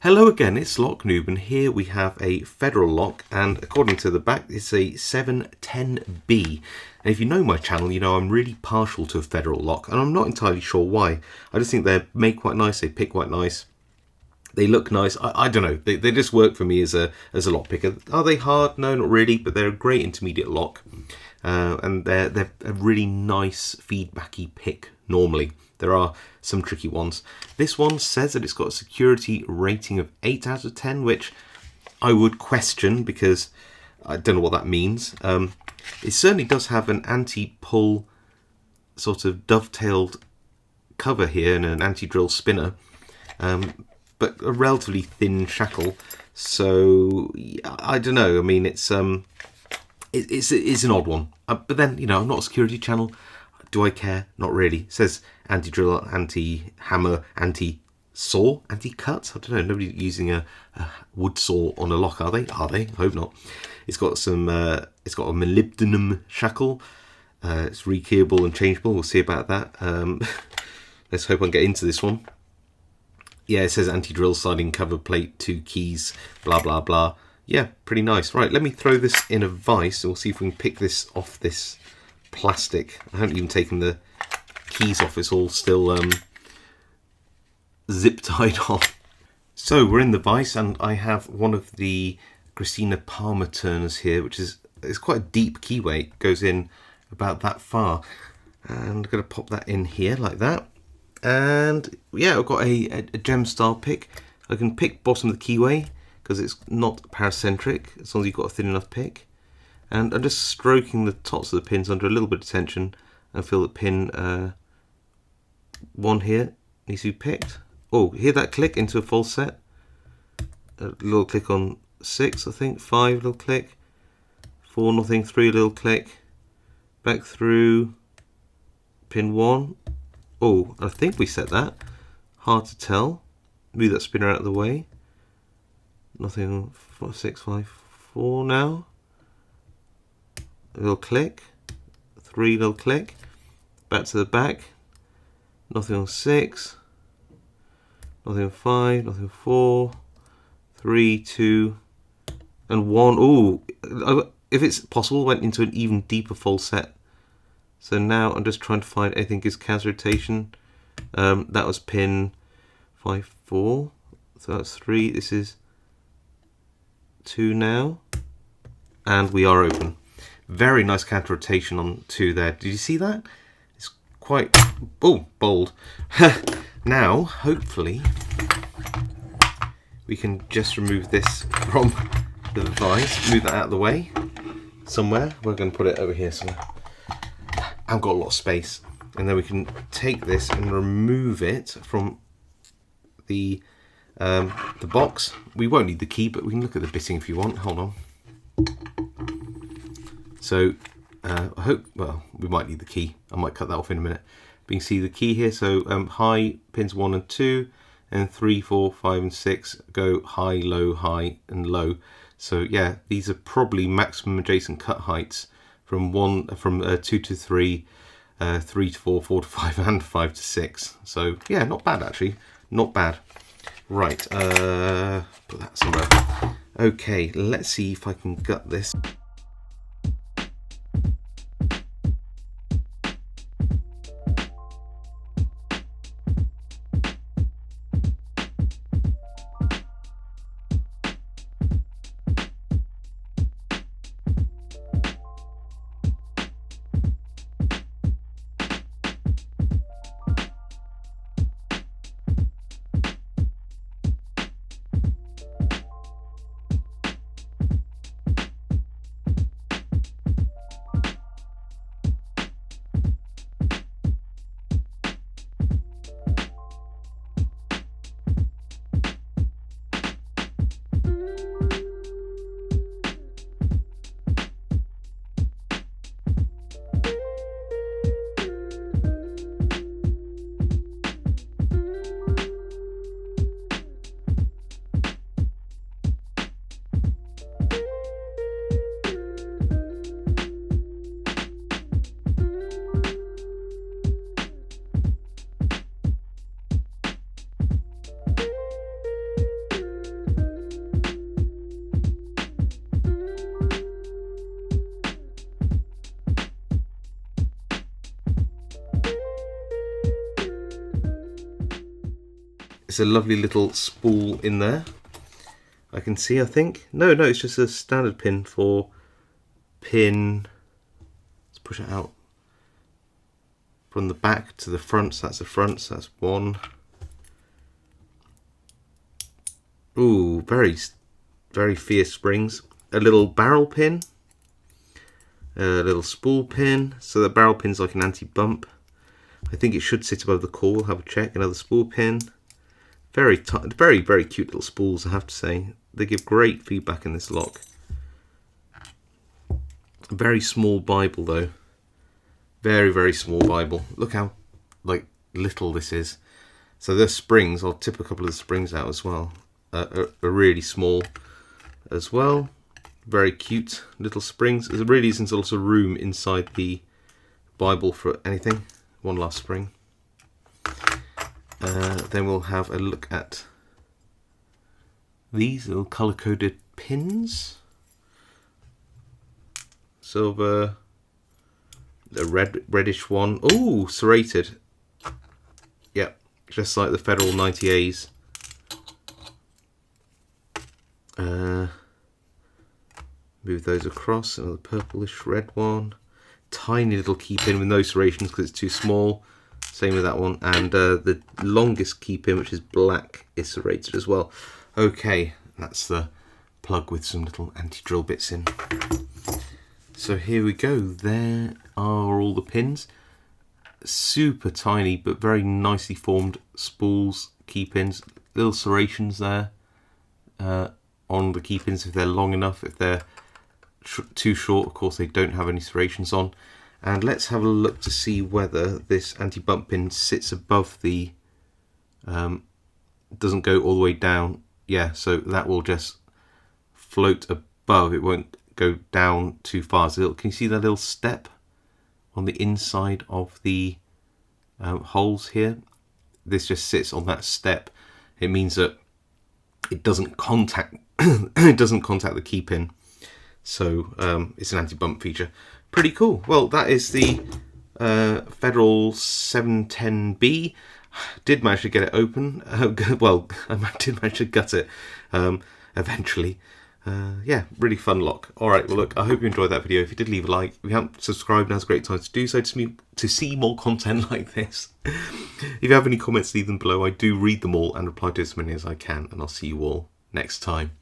Hello again, it's Lock Noob, and here we have a federal lock, and according to the back it's a 710B. And if you know my channel, you know I'm really partial to a federal lock, and I'm not entirely sure why. I just think they're made quite nice, they pick quite nice, they look nice. I don't know, they just work for me as a lock picker. Are they hard? No, not really, but they're a great intermediate lock, and they're a really nice feedbacky pick normally. There are some tricky ones. This one says that it's got a security rating of 8 out of 10, which I would question because I don't know what that means. It certainly does have an anti-pull sort of dovetailed cover here and an anti-drill spinner, but a relatively thin shackle. So I don't know. I mean, it's an odd one. But then, you know, I'm not a security channel. Do I care? Not really. It says anti-drill, anti-hammer, anti-saw, anti-cut. I don't know. Nobody's using a wood saw on a lock, are they? Are they? I hope not. It's got some. It's got a molybdenum shackle. It's rekeyable and changeable. We'll see about that. Let's hope I can get into this one. Yeah, it says anti-drill sliding cover plate, 2 keys, blah blah blah. Yeah, pretty nice. Right, let me throw this in a vise. We'll see if we can pick this off this plastic. I haven't even taken the keys off. It's all still zip tied on. So we're in the vise, and I have one of the Christina Palmer turners here, which is quite a deep keyway. It goes in about that far, and I'm going to pop that in here like that. And yeah, I've got a gem style pick. I can pick bottom of the keyway because it's not paracentric, as long as you've got a thin enough pick. And I'm just stroking the tops of the pins under a little bit of tension and feel that pin 1 here needs to be picked. Oh, hear that click into a false set? A little click on 6, I think. 5, little click. 4, nothing. 3, little click. Back through. Pin 1. Oh, I think we set that. Hard to tell. Move that spinner out of the way. Nothing. 4, 6, 5, 4 now. A little click, 3 little click, back to the back, nothing on 6, nothing on 5, nothing on 4, 3, 2, and 1. Ooh, if it's possible, went into an even deeper false set. So now I'm just trying to find anything gives counter rotation. That was pin 5, 4, so that's 3. This is 2 now, and we are open. Very nice counter rotation on 2 there. Did you see that? It's quite bold. Now, hopefully, we can just remove this from the vise. Move that out of the way somewhere. We're going to put it over here somewhere. I've got a lot of space, and then we can take this and remove it from the box. We won't need the key, but we can look at the bitting if you want. Hold on. So I hope, well, we might need the key. I might cut that off in a minute. But you can see the key here. So high pins 1 and 2, and 3, 4, 5, and 6 go high, and low. So yeah, these are probably maximum adjacent cut heights from 2 to 3, 3 to 4, 4 to 5, and 5 to 6. So yeah, not bad actually, not bad. Right, put that somewhere. Okay, let's see if I can gut this. It's a lovely little spool in there. I can see, I think. No, it's just a standard pin for pin. Let's push it out. From the back to the front, so that's the front, so that's one. Ooh, very fierce springs. A little barrel pin. A little spool pin. So the barrel pin's like an anti-bump. I think it should sit above the core. We'll have a check. Another spool pin. Very cute little spools, I have to say. They give great feedback in this lock. A very small Bible though. Very small Bible. Look how little this is. So the springs, I'll tip a couple of the springs out as well. Are really small as well. Very cute little springs. There really isn't lots of room inside the Bible for anything. One last spring. Then we'll have a look at these little colour-coded pins. Silver, a reddish one. Oh, serrated. Yep, just like the Federal 90As. Move those across. Another purplish red one. Tiny little key pin with no serrations because it's too small. Same with that one. And the longest key pin, which is black, is serrated as well. Okay, that's the plug with some little anti-drill bits in. So here we go. There are all the pins. Super tiny but very nicely formed spools, key pins. Little serrations there on the key pins if they're long enough. If they're too short, of course, they don't have any serrations on. And let's have a look to see whether this anti-bump pin sits above the, doesn't go all the way down. Yeah, so that will just float above. It won't go down too far. So can you see that little step on the inside of the holes here? This just sits on that step. It means that it doesn't contact the key pin. So it's an anti-bump feature. Pretty cool. Well, that is the Federal 710B. Did manage to get it open. Well, I did manage to gut it eventually. Yeah, really fun lock. Alright, well look, I hope you enjoyed that video. If you did, leave a like. If you haven't subscribed, now's a great time to do so to see more content like this. If you have any comments, leave them below. I do read them all and reply to as many as I can, and I'll see you all next time.